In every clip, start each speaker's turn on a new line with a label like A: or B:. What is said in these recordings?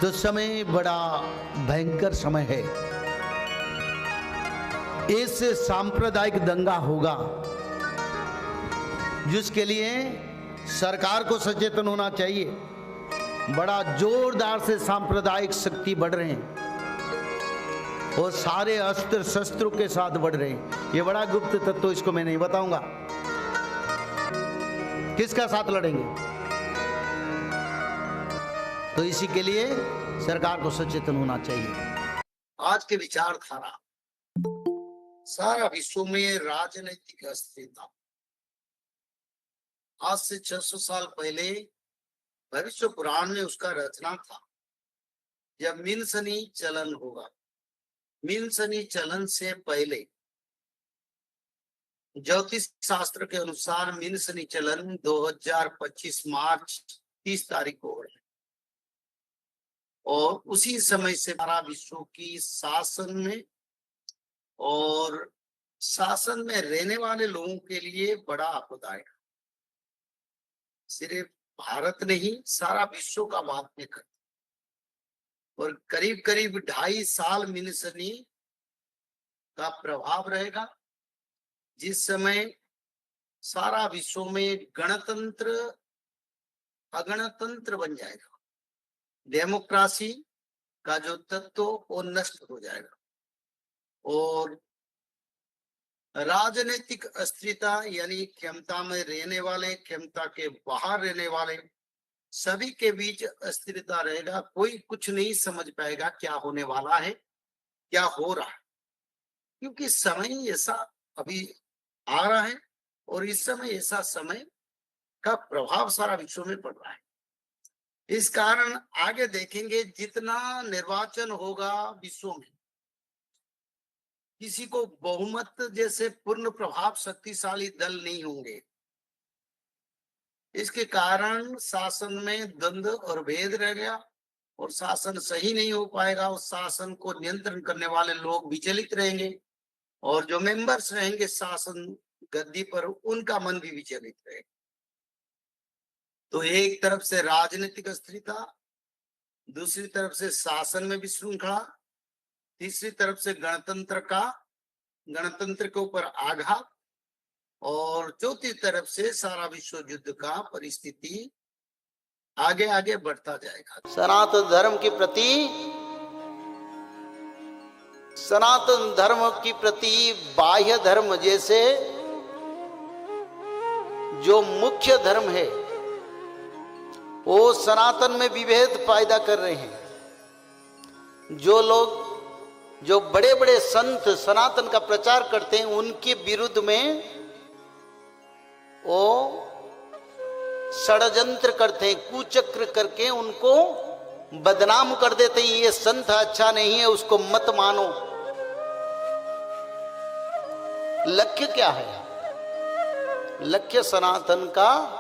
A: तो समय बड़ा भयंकर समय है। इस सांप्रदायिक दंगा होगा जिसके लिए सरकार को सचेतन होना चाहिए। बड़ा जोरदार से सांप्रदायिक शक्ति बढ़ रहे हैं और सारे अस्त्र शस्त्रों के साथ बढ़ रहे हैं। ये बड़ा गुप्त तत्व, इसको मैं नहीं बताऊंगा। किसका साथ लड़ेंगे? तो इसी के लिए सरकार को सचेतन होना चाहिए। आज के विचारधारा सारा विश्व में राजनीतिक अस्थिरता। आज से 600 साल पहले भविष्य पुराण में उसका रचना था। जब मिनसनी चलन होगा, मिनसनी चलन से पहले ज्योतिष शास्त्र के अनुसार मिनसनी चलन 2025 मार्च 30 तारीख को हो रहा है और उसी समय से सारा विश्व की शासन में और शासन में रहने वाले लोगों के लिए बड़ा आपदा आएगा। सिर्फ भारत नहीं, सारा विश्व का बात में करते और करीब करीब 2.5 साल मिनसनी का प्रभाव रहेगा, जिस समय सारा विश्व में गणतंत्र अगणतंत्र बन जाएगा। डेमोक्रेसी का जो तत्व वो नष्ट हो जाएगा और राजनीतिक अस्थिरता यानी क्षमता में रहने वाले, क्षमता के बाहर रहने वाले सभी के बीच अस्थिरता रहेगा। कोई कुछ नहीं समझ पाएगा क्या होने वाला है, क्या हो रहा है, क्योंकि समय ऐसा अभी आ रहा है और इस समय ऐसा समय का प्रभाव सारा विश्व में पड़ रहा है। इस कारण आगे देखेंगे जितना निर्वाचन होगा विश्व में, किसी को बहुमत जैसे पूर्ण प्रभाव शक्तिशाली दल नहीं होंगे। इसके कारण शासन में द्वंद्व और भेद रह गया और शासन सही नहीं हो पाएगा। उस शासन को नियंत्रण करने वाले लोग विचलित रहेंगे और जो मेंबर्स रहेंगे शासन गद्दी पर, उनका मन भी विचलित रहेगा। तो एक तरफ से राजनीतिक अस्थिरता, दूसरी तरफ से शासन में विशृंखला, तीसरी तरफ से गणतंत्र के ऊपर आघात और चौथी तरफ से सारा विश्व युद्ध का परिस्थिति आगे आगे बढ़ता जाएगा। सनातन धर्म की प्रति बाह्य धर्म जैसे जो मुख्य धर्म है वो सनातन में विभेद पैदा कर रहे हैं। जो लोग, जो बड़े बड़े संत सनातन का प्रचार करते हैं, उनके विरुद्ध में वो षड्यंत्र करते हैं, कुचक्र करके उनको बदनाम कर देते हैं। ये संत अच्छा नहीं है, उसको मत मानो। लक्ष्य क्या है? लक्ष्य सनातन का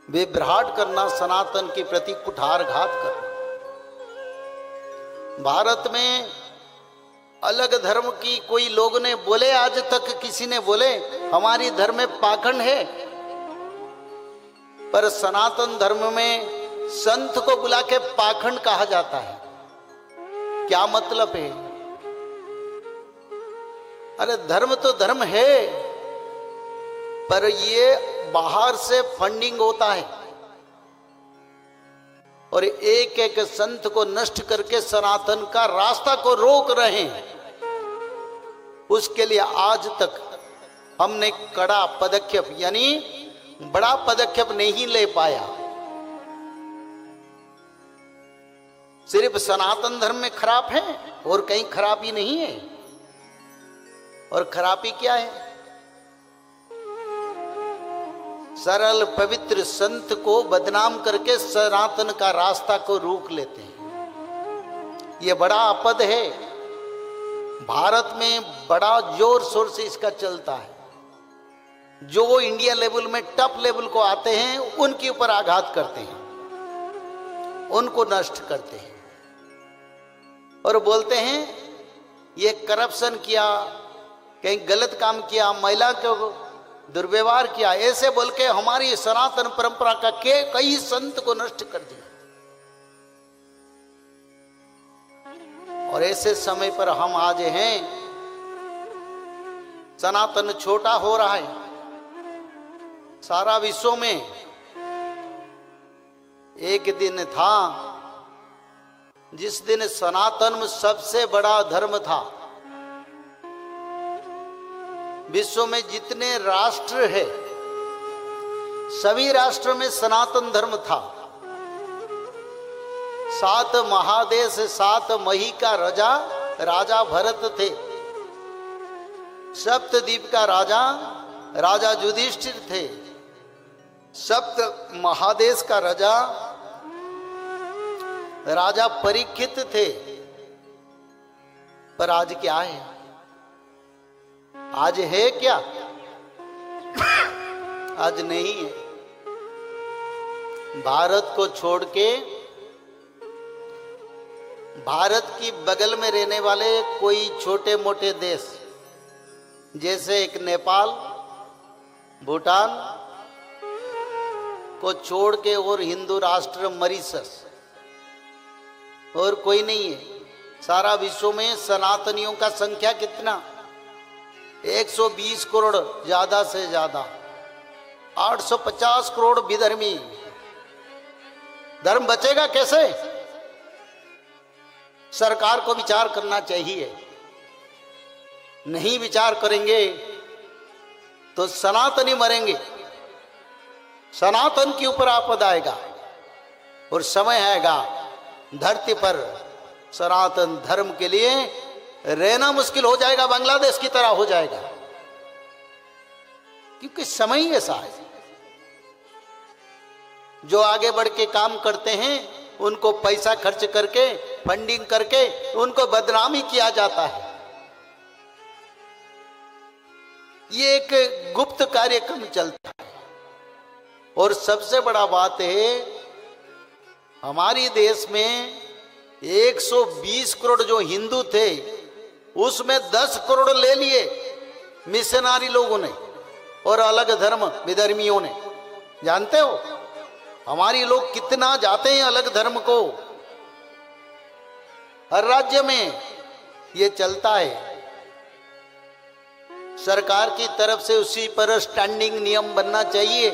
A: विभ्राट करना, सनातन के प्रति कुठारघात करना। भारत में अलग धर्म की कोई लोग ने बोले, आज तक किसी ने बोले हमारी धर्म में पाखंड है, पर सनातन धर्म में संत को बुला के पाखंड कहा जाता है। क्या मतलब है? अरे धर्म तो धर्म है, पर ये बाहर से फंडिंग होता है और एक एक संत को नष्ट करके सनातन का रास्ता को रोक रहे हैं। उसके लिए आज तक हमने कड़ा पदक्षेप यानी बड़ा पदक्षेप नहीं ले पाया। सिर्फ सनातन धर्म में खराब है और कहीं खराबी नहीं है। और खराबी क्या है? सरल पवित्र संत को बदनाम करके सनातन का रास्ता को रोक लेते हैं। ये बड़ा आपद है। भारत में बड़ा जोर शोर से इसका चलता है। जो इंडिया लेवल में टॉप लेवल को आते हैं उनके ऊपर आघात करते हैं, उनको नष्ट करते हैं और बोलते हैं ये करप्शन किया, कहीं गलत काम किया, महिला को दुर्व्यवहार किया, ऐसे बोल के हमारी सनातन परंपरा का कई संत को नष्ट कर दिया। और ऐसे समय पर हम आज हैं। सनातन छोटा हो रहा है सारा विश्व में। एक दिन था जिस दिन सनातन सबसे बड़ा धर्म था। विश्व में जितने राष्ट्र है सभी राष्ट्र में सनातन धर्म था। 7 महादेश 7 मही का राजा भरत थे। सप्तद्वीप का राजा युधिष्ठिर थे। सप्त महादेश का राजा परीक्षित थे। पर आज क्या है? आज है क्या? आज नहीं है। भारत को छोड़ के भारत की बगल में रहने वाले कोई छोटे मोटे देश जैसे एक नेपाल, भूटान को छोड़ के और हिंदू राष्ट्र मॉरिशस और कोई नहीं है। सारा विश्व में सनातनियों का संख्या कितना? 120 करोड़ ज्यादा से ज्यादा। 850 करोड़ विधर्मी। धर्म बचेगा कैसे? सरकार को विचार करना चाहिए। नहीं विचार करेंगे तो सनातनी मरेंगे। सनातन के ऊपर आपद आएगा और समय आएगा धरती पर सनातन धर्म के लिए रहना मुश्किल हो जाएगा। बांग्लादेश की तरह हो जाएगा, क्योंकि समय ही ऐसा है। जो आगे बढ़ के काम करते हैं उनको पैसा खर्च करके, फंडिंग करके उनको बदनामी किया जाता है। ये एक गुप्त कार्यक्रम चलता है। और सबसे बड़ा बात है, हमारी देश में 120 करोड़ जो हिंदू थे उसमें 10 करोड़ ले लिए मिशनरी लोगों ने और अलग धर्म विधर्मियों ने। जानते हो हमारी लोग कितना जाते हैं अलग धर्म को? हर राज्य में ये चलता है। सरकार की तरफ से उसी पर स्टैंडिंग नियम बनना चाहिए।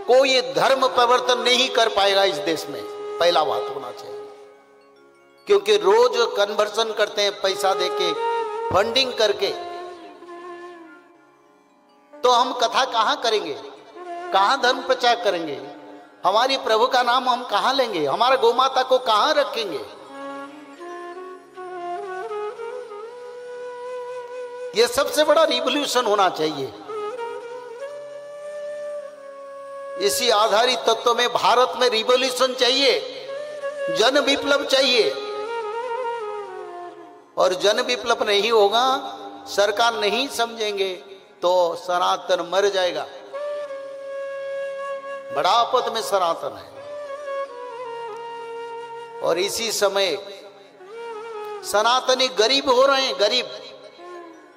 A: कोई धर्म परिवर्तन नहीं कर पाएगा इस देश में, पहला बात होना चाहिए। क्योंकि रोज कन्वर्सन करते हैं पैसा देके, फंडिंग करके। तो हम कथा कहां करेंगे? कहां धर्म प्रचार करेंगे? हमारी प्रभु का नाम हम कहां लेंगे? हमारा गौ माता को कहां रखेंगे? यह सबसे बड़ा रिवॉल्यूशन होना चाहिए। इसी आधारित तत्व में भारत में रिवॉल्यूशन चाहिए, जन विप्लव चाहिए। और जन विप्लव नहीं होगा, सरकार नहीं समझेंगे तो सनातन मर जाएगा। बड़ा आपद में सनातन है। और इसी समय सनातनी गरीब हो रहे हैं। गरीब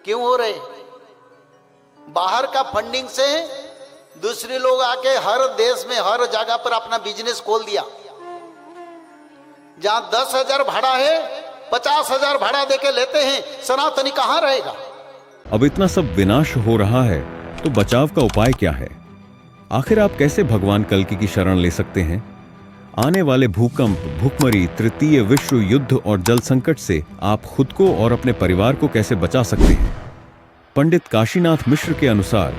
A: क्यों हो रहे? बाहर का फंडिंग से दूसरे लोग आके हर देश में हर जगह पर अपना बिजनेस खोल दिया। जहां 10,000 भाड़ा है 50,000 भाड़ा देके लेते हैं। सनातनी कहां रहेगा?
B: अब इतना सब विनाश हो रहा है तो बचाव का उपाय क्या है? आखिर आप कैसे भगवान कल्कि की शरण ले सकते हैं? आने वाले भूकंप, भूखमरी, तृतीय विश्व युद्ध और जल संकट से आप खुद को और अपने परिवार को कैसे बचा सकते हैं? पंडित काशीनाथ मिश्र के अनुसार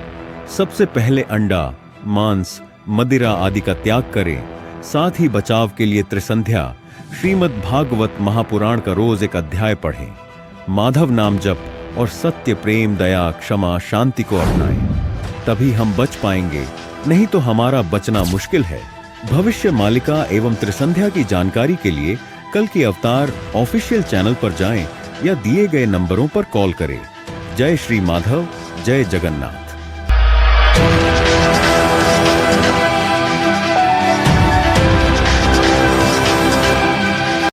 B: सबसे पहले अंडा, मांस, मदिरा आदि का त्याग करें। साथ ही बचाव के लिए त्रिसंध्या, श्रीमद् भागवत महापुराण का रोज एक अध्याय पढ़ें। माधव नाम जप और सत्य, प्रेम, दया, क्षमा, शांति को अपनाएं। तभी हम बच पाएंगे, नहीं तो हमारा बचना मुश्किल है। भविष्य मालिका एवं त्रिसंध्या की जानकारी के लिए कल्कि अवतार ऑफिशियल चैनल पर जाएं या दिए गए नंबरों पर कॉल करें। जय श्री माधव, जय जगन्नाथ।